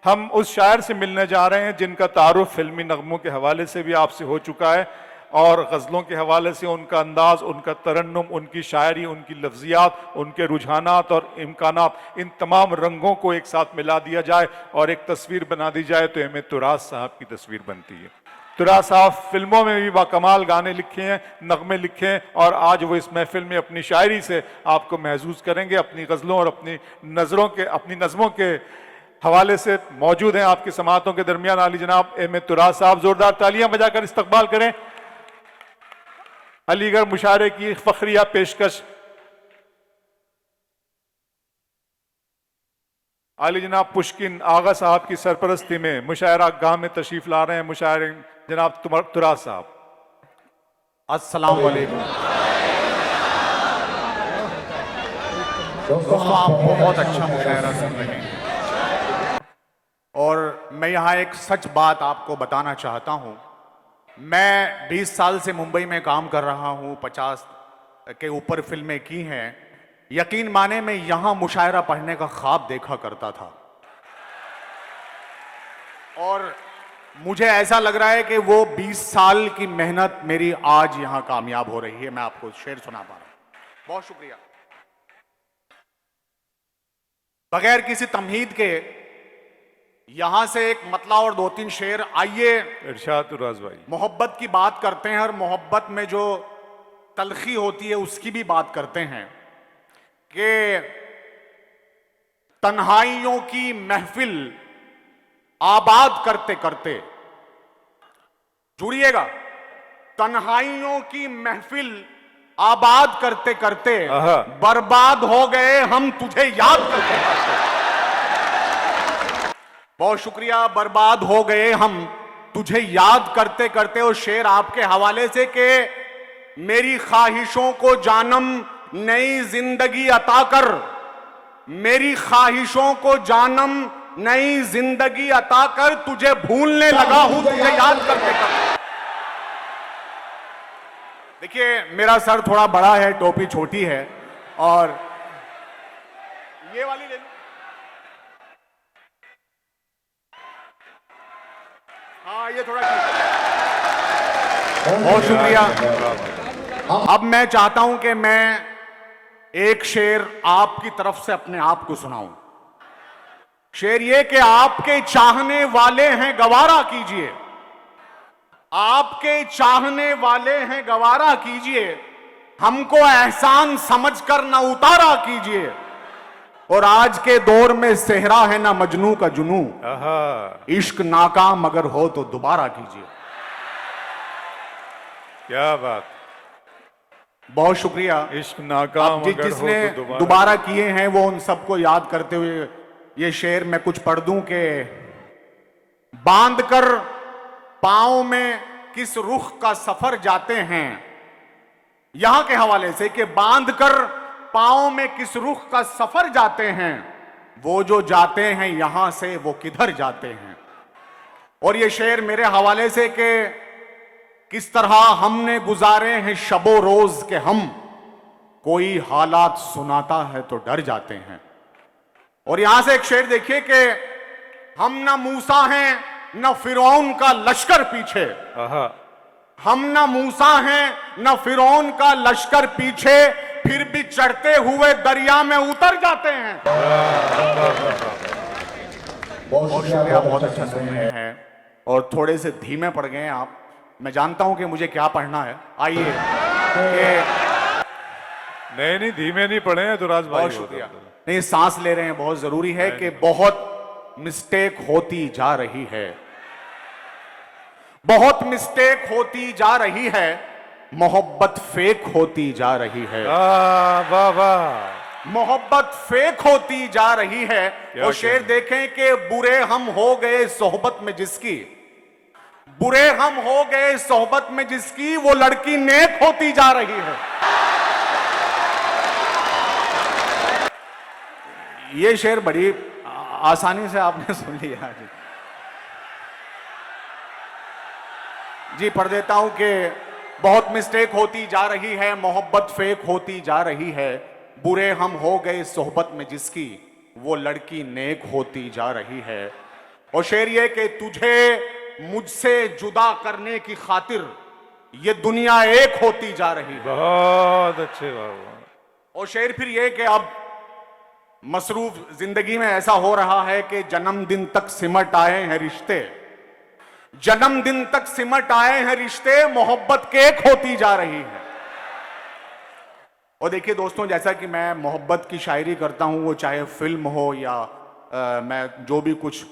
हम उस शायर से मिलने जा रहे हैं जिनका तारुफ फिल्मी नगमों के हवाले से भी आपसे हो चुका है और गज़लों के हवाले से उनका अंदाज, उनका तरन्नुम, उनकी शायरी, उनकी लफ्जियात, उनके रुझानात और इम्कानात, इन तमाम रंगों को एक साथ मिला दिया जाए और एक तस्वीर बना दी जाए तो एम तुरास साहब की तस्वीर बनती है। तुरास साहब फिल्मों में भी बाकमाल गाने लिखे हैं, नगमे लिखे हैं और आज वो इस महफिल में अपनी शायरी से आपको महसूस करेंगे। अपनी गज़लों और अपनी नज़मों के हवाले से मौजूद हैं आपकी समातों के दरमियान आली जनाब एम तुरास साहब। जोरदार तालियां बजाकर इस्तकबाल करें। अलीगढ़ मुशायरे की फखरिया पेशकश आली जनाब पुष्किन आगा साहब की सरपरस्ती में मुशायरा गाह में तशरीफ ला रहे हैं मुशायरे जनाब तुरास साहब। अस्सलाम वालेकुम दोस्तों, आप बहुत अच्छा मुशायरा सुन रहे हैं और मैं यहाँ एक सच बात आपको बताना चाहता हूँ। मैं 20 साल से मुंबई में काम कर रहा हूँ, 50 के ऊपर फिल्में की हैं। यकीन माने मैं यहाँ मुशायरा पढ़ने का ख्वाब देखा करता था और मुझे ऐसा लग रहा है कि वो 20 साल की मेहनत मेरी आज यहाँ कामयाब हो रही है। मैं आपको शेर सुना पा रहा हूँ। बहुत शुक्रिया। बगैर किसी तमहीद के यहां से एक मतला और 2-3 शेर। आइए इरशाद तुरास भाई। मोहब्बत की बात करते हैं और मोहब्बत में जो तलखी होती है उसकी भी बात करते हैं कि तन्हाइयों की महफिल आबाद करते करते, जुड़िएगा, तन्हाइयों की महफिल आबाद करते करते बर्बाद हो गए हम तुझे याद करते करते। बहुत शुक्रिया। बर्बाद हो गए हम तुझे याद करते करते। और शेर आपके हवाले से कि मेरी ख्वाहिशों को जानम नई जिंदगी अता कर, मेरी ख्वाहिशों को जानम नई जिंदगी अता कर, तुझे भूलने लगा हूं तुझे याद करते करते। देखिए मेरा सर थोड़ा बड़ा है, टोपी छोटी है और ये वाली ले लो। हाँ ये थोड़ा बहुत शुक्रिया। अब मैं चाहता हूं कि मैं एक शेर आपकी तरफ से अपने आप को सुनाऊं। शेर ये कि आपके चाहने वाले हैं गवारा कीजिए, आपके चाहने वाले हैं गवारा कीजिए, हमको एहसान समझकर ना उतारा कीजिए। और आज के दौर में सेहरा है ना मजनू का जुनू, इश्क नाकाम अगर हो तो दोबारा कीजिए। क्या बात, बहुत शुक्रिया। इश्क नाकाम अगर जिसने हो तो दोबारा किए हैं वो उन सबको याद करते हुए ये शेर मैं कुछ पढ़ दूं कि बांध कर पांव में किस रुख का सफर जाते हैं, यहां के हवाले से कि बांध कर पांव में किस रुख का सफर जाते हैं, वो जो जाते हैं यहां से वो किधर जाते हैं। और ये शेर मेरे हवाले से कि किस तरह हमने गुजारे हैं शबो रोज के हम, कोई हालात सुनाता है तो डर जाते हैं। और यहां से एक शेर देखिए कि हम ना मूसा हैं न फिरौन का लश्कर पीछे, हम ना मूसा हैं न फिरौन का लश्कर पीछे, फिर भी चढ़ते हुए दरिया में उतर जाते हैं। बहुत शुक्रिया, बहुत अच्छा सुन रहे हैं और थोड़े से धीमे पड़ गए हैं आप। मैं जानता हूं कि मुझे क्या पढ़ना है। आइए नहीं धीमे नहीं पढ़े हैं तुरास भाई। बहुत शुक्रिया। नहीं, सांस ले रहे हैं, बहुत जरूरी है कि बहुत मिस्टेक होती जा रही है, बहुत मिस्टेक होती जा रही है, मोहब्बत फेक होती जा रही है। वाह वाह, मोहब्बत फेक होती जा रही है। और शेर देखें कि बुरे हम हो गए सोहबत में जिसकी, बुरे हम हो गए सोहबत में जिसकी, वो लड़की नेक होती जा रही है। ये शेर बड़ी आसानी से आपने सुन लिया जी। पढ़ देता हूं कि बहुत मिस्टेक होती जा रही है, मोहब्बत फेक होती जा रही है, बुरे हम हो गए सोहबत में जिसकी, वो लड़की नेक होती जा रही है। और शेर ये कि तुझे मुझसे जुदा करने की खातिर ये दुनिया एक होती जा रही है। बहुत अच्छे बाबा। और शेर फिर ये कि अब मसरूफ जिंदगी में ऐसा हो रहा है कि जन्मदिन तक सिमट आए हैं रिश्ते, जन्मदिन तक सिमट आए हैं रिश्ते, मोहब्बत केक होती जा रही है। और देखिए दोस्तों, जैसा कि मैं मोहब्बत की शायरी करता हूं, वो चाहे फिल्म हो या मैं जो भी कुछ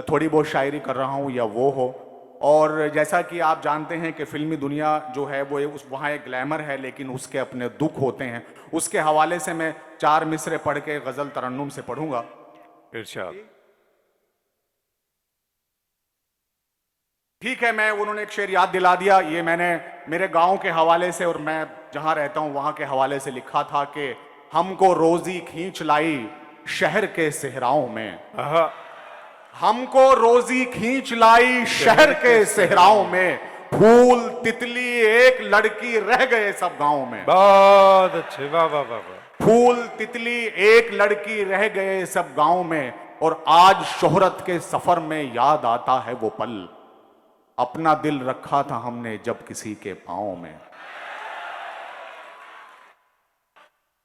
थोड़ी बहुत शायरी कर रहा हूं या वो हो, और जैसा कि आप जानते हैं कि फिल्मी दुनिया जो है वो वहाँ एक ग्लैमर है, लेकिन उसके अपने दुख होते हैं। उसके हवाले से मैं 4 मिसरे पढ़ के गजल तरन्नुम से पढ़ूंगा। इरशाद। ठीक है, मैं उन्होंने एक शेर याद दिला दिया। ये मैंने मेरे गांव के हवाले से और मैं जहां रहता हूं वहां के हवाले से लिखा था कि हमको रोजी खींच लाई शहर के सहराओं में, हमको रोजी खींच लाई शहर के सहराओं में, फूल तितली एक लड़की रह गए सब गांव में। बहुत अच्छे, वाह वाह वाह वाह। फूल तितली एक लड़की रह गए सब गांव में, और आज शोहरत के सफर में याद आता है वो पल, अपना दिल रखा था हमने जब किसी के पांव में।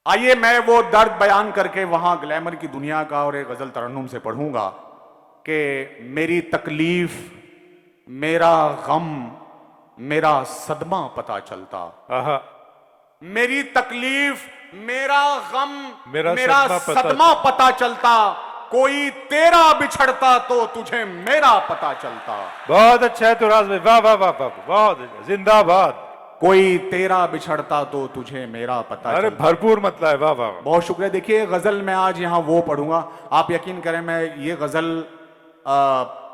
आइए मैं वो दर्द बयान करके वहां ग्लैमर की दुनिया का और एक गजल तरन्नुम से पढ़ूंगा कि मेरी तकलीफ, मेरा गम, मेरा सदमा पता चलता। मेरी तकलीफ, मेरा गम, मेरा सदमा पता चलता, कोई तेरा बिछड़ता तो तुझे मेरा पता चलता। बहुत अच्छा है तुराज भाई, वाह वाह वाह वाह, बहुत अच्छा, जिंदाबाद। कोई तेरा बिछड़ता तो तुझे मेरा पता अरे चलता। भरपूर मतलब है, वाह वाह। बहुत शुक्रिया। देखिए गजल मैं आज यहाँ वो पढ़ूंगा, आप यकीन करें मैं ये गजल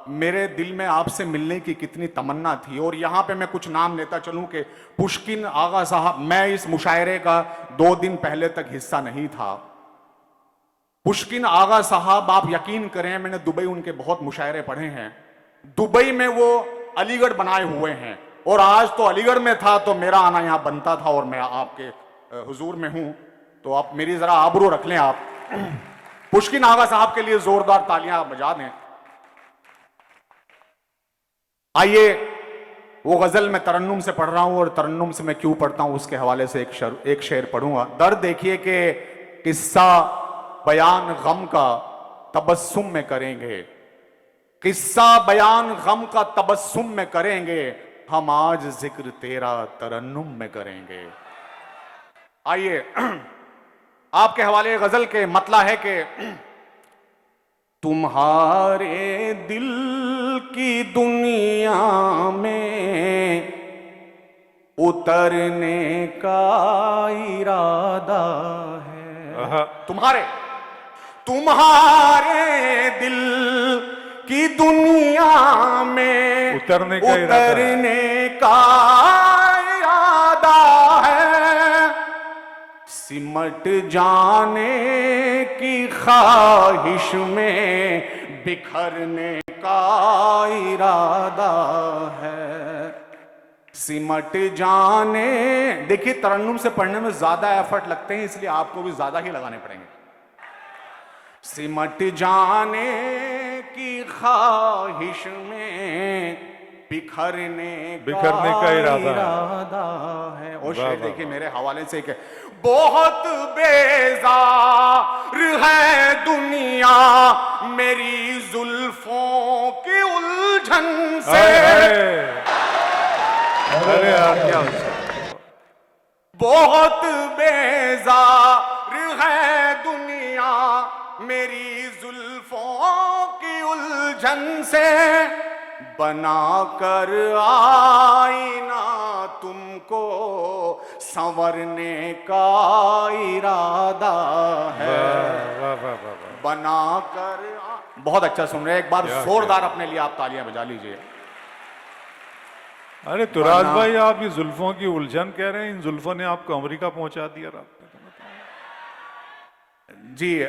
मेरे दिल में आपसे मिलने की कितनी तमन्ना थी। और यहाँ पे मैं कुछ नाम लेता चलूं कि पुष्किन आगा साहब, मैं इस मुशायरे का 2 दिन पहले तक हिस्सा नहीं था। पुष्किन आगा साहब, आप यकीन करें मैंने दुबई उनके बहुत मुशायरे पढ़े हैं। दुबई में वो अलीगढ़ बनाए हुए हैं, और आज तो अलीगढ़ में था तो मेरा आना यहाँ बनता था, और मैं आपके हुजूर में हूं तो आप मेरी जरा आबरू रख लें। आप पुष्किन आगा साहब के लिए जोरदार तालियां बजा दें। आइए वो गजल मैं तरन्नुम से पढ़ रहा हूं, और तरन्नुम से मैं क्यों पढ़ता हूं उसके हवाले से एक शेर पढ़ूंगा। दर्द देखिए कि किस्सा बयान गम का तबस्सुम में करेंगे, किस्सा बयान गम का तबस्सुम में करेंगे, हम आज जिक्र तेरा तरन्नुम में करेंगे। आइए आपके हवाले गजल के मतला है कि तुम्हारे दिल की दुनिया में उतरने का इरादा है। तुम्हारे दिल की दुनिया में उतरने का इरादा है, सिमट जाने की ख्वाहिश में बिखरने का इरादा है, सिमट जाने। देखिए तरन्नुम से पढ़ने में ज्यादा एफर्ट लगते हैं, इसलिए आपको भी ज्यादा ही लगाने पड़ेंगे। सिमट जाने की ख्वाहिश में बिखरने का इरादा है। और शेर देखिए मेरे हवाले से कि बहुत बेजार है दुनिया मेरी जुल्फों की उलझन से। अरे यार क्या, बहुत बेजार है दुनिया मेरी जुल्फों की उलझन से, बनाकर आईना तुमको संवरने का इरादा है। बनाकर बहुत अच्छा सुन रहे हैं, एक बार जोरदार अपने लिए आप तालियां बजा लीजिए। अरे तुराज भाई, आप ये जुल्फों की उलझन कह रहे हैं, इन जुल्फों ने आपको अमेरिका पहुंचा दिया रात में। जी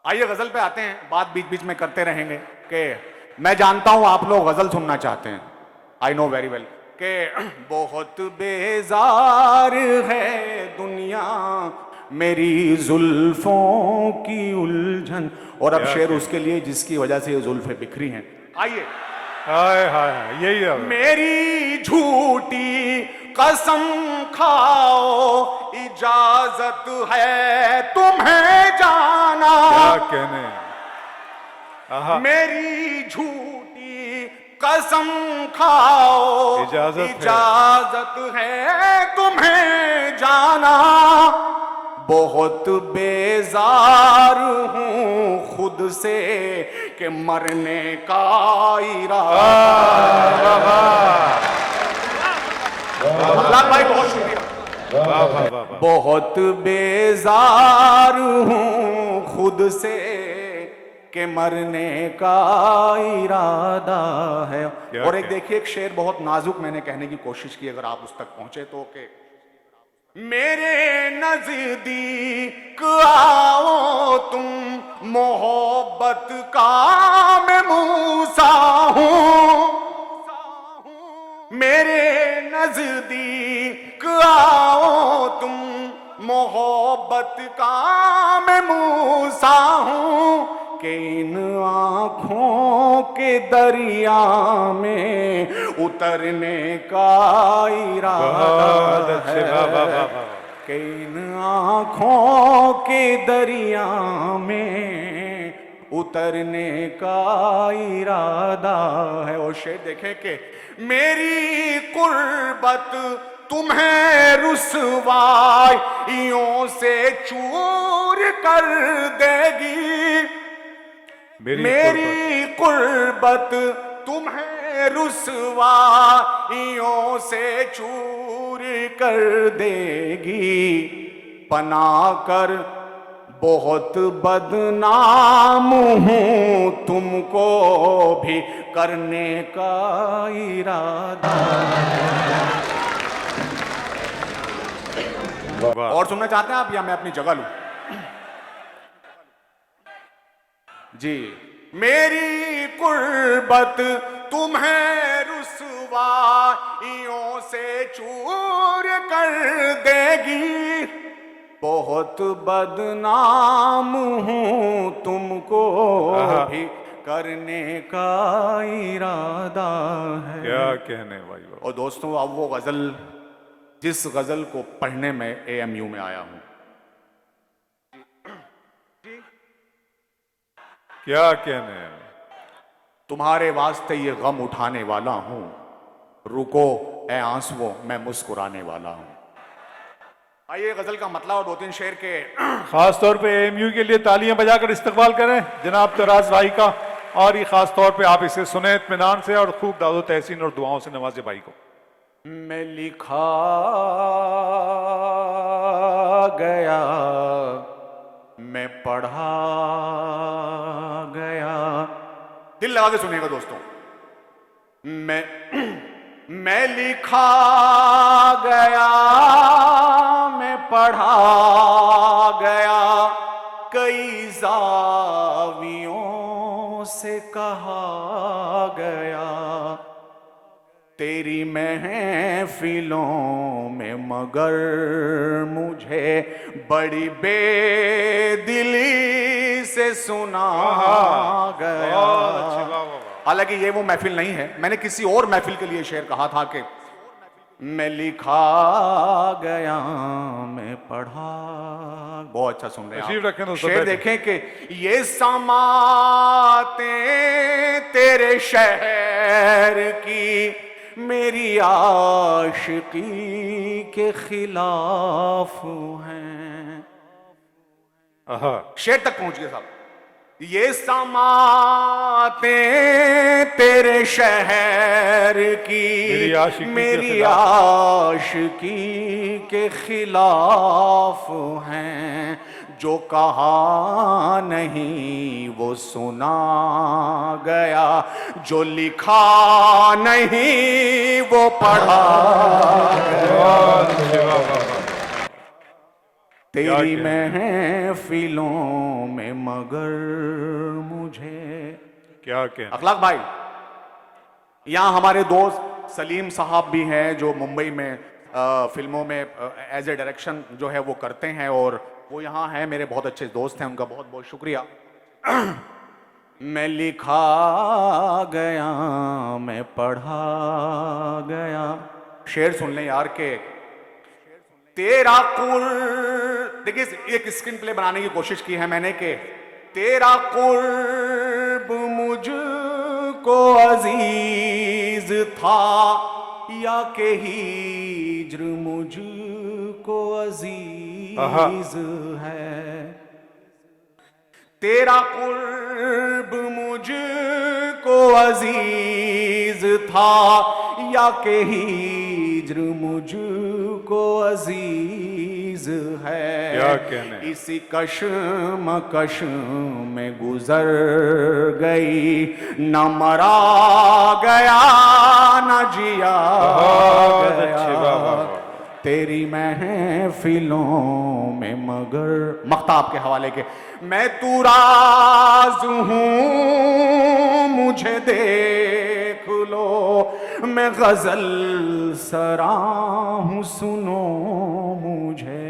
आइए गजल पे आते हैं, बात बीच बीच में करते रहेंगे कि मैं जानता हूं आप लोग गजल सुनना चाहते हैं, आई नो वेरी वेल कि बहुत बेजार है दुनिया मेरी जुल्फों की उलझन। और अब शेर उसके लिए जिसकी वजह से ये जुल्फें बिखरी हैं। आइए। हाय हाय हाय, यही है। मेरी झूठी कसम खाओ, इजाजत है तुम्हें जाना। क्या कहने। आहा, मेरी झूठी कसम खाओ, इजाजत है तुम्हें जाना। बहुत बेजार हूँ खुद से कि मरने का इरादा। भाई बहुत शुक्रिया। वाह वाह वाह वाह। बहुत बेजार हूँ खुद से कि मरने का इरादा है। और एक देखिए, एक शेर बहुत नाजुक मैंने कहने की कोशिश की, अगर आप उस तक पहुंचे तो, कि मेरे नजदीक आओ तुम, मोहब्बत का मैं मूसा हूं। मेरे नजदीक आओ तुम, मोहब्बत का मैं मूसा हूं। कि इन आंखों के दरिया में उतरने का इरादा है। कि इन आंखों के दरिया में उतरने का इरादा है। और शेर देखें कि मेरी कुर्बत तुम्हें रुसवाइयों से चूर कर देगी। मेरी कुर्बत तुम्हें रुसवाइयों से चूर कर देगी। पना कर बहुत बदनाम हूं, तुमको भी करने का इरादा। और सुनना चाहते हैं आप, या मैं अपनी जगह लूं? जी। मेरी कुर्बत तुम्हें रुसवाइयों से चूर कर देगी। बहुत बदनाम हूं, तुमको भी करने का इरादा है। क्या कहने भाई। और दोस्तों, अब वो गजल, जिस गजल को पढ़ने में AMU में आया हूं, क्या कहने। तुम्हारे वास्ते ये गम उठाने वाला हूं, रुको ए आंसुओं मैं मुस्कुराने वाला हूं। आइए गजल का मतलब और 2-3 शेर के खास तौर पे AMU के लिए तालियां बजाकर इस्तकबाल करें जनाब तराज भाई का। और ये खास तौर पे आप इसे सुने इत्मीनान से और खूब दादो तहसीन और दुआओं से नवाजे भाई को। मैं लिखा गया, मैं पढ़ा गया। दिल लगा के सुनिएगा दोस्तों। मैं लिखा गया, मैं पढ़ा गया, कई जावियों से कहा गया। तेरी महफिलों में मगर मुझे बड़ी बेदिली से सुना गया। हालांकि ये वो महफिल नहीं है, मैंने किसी और महफिल के लिए शेर कहा था कि मैं लिखा गया, मैं पढ़ा। बहुत अच्छा सुन रहे हैं आप। शेर देखें कि ये समाते तेरे शहर की मेरी आशिकी के खिलाफ हैं। शेर तक पहुंच गए साहब। ये समाते तेरे शहर की मेरी आशिकी के खिलाफ हैं। जो कहा नहीं वो सुना गया, जो लिखा नहीं वो पढ़ा गया। तेरी महफिलों में मगर मुझे क्या अखलाक भाई। यहाँ हमारे दोस्त सलीम साहब भी हैं जो मुंबई में फिल्मों में एज ए डायरेक्शन जो है वो करते हैं। और वो यहाँ हैं, मेरे बहुत अच्छे दोस्त हैं, उनका बहुत बहुत शुक्रिया। मैं लिखा गया, मैं पढ़ा गया। शेर सुन लें यार के तेरा कुर्ब, देखिए एक स्क्रीन प्ले बनाने की कोशिश की है मैंने कि तेरा कुर्ब मुझको अजीज था या के हिज्र मुझको अजीज है। तेरा कुर्ब मुझको अजीज था या के हिज्र मुझको अजीज है। क्या कहने। इसी कश्मकश में गुजर गई, न मरा गया न जिया बहुत अच्छे, वाह, गया। वाह, वाह। तेरी महफिलों में मगर मख्ताब के हवाले के मैं तू राज हूं मुझे देख लो, मैं गजल सरा हूं सुनो मुझे।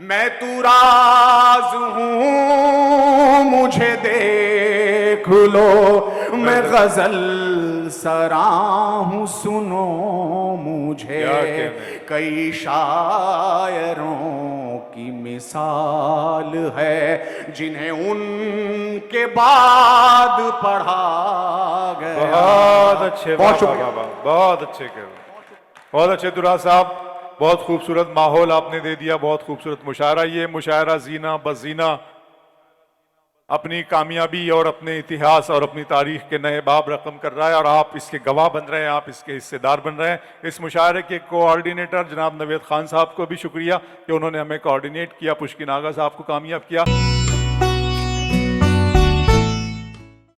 मैं तू राज हूं मुझे देख लो, मैं गजल सरा हूं सुनो मुझे। क्या कहने। कई शायरों की मिसाल है जिन्हें उनके बाद पढ़ा गया। बहुत अच्छे, बहुत वाह, शुक्रिया। वाह, वाह, बहुत अच्छे कह, बहुत अच्छे दुरा साहब, बहुत खूबसूरत माहौल आपने दे दिया, बहुत खूबसूरत मुशायरा। ये मुशायरा जीना बजीना अपनी कामयाबी और अपने इतिहास और अपनी तारीख के नए बाब रकम कर रहा है और आप इसके गवाह बन रहे हैं, आप इसके हिस्सेदार बन रहे हैं। इस मुशायरे के कोऑर्डिनेटर जनाब नवेद खान साहब को भी शुक्रिया कि उन्होंने हमें कोऑर्डिनेट किया, पुष्किन आगा साहब को कामयाब किया।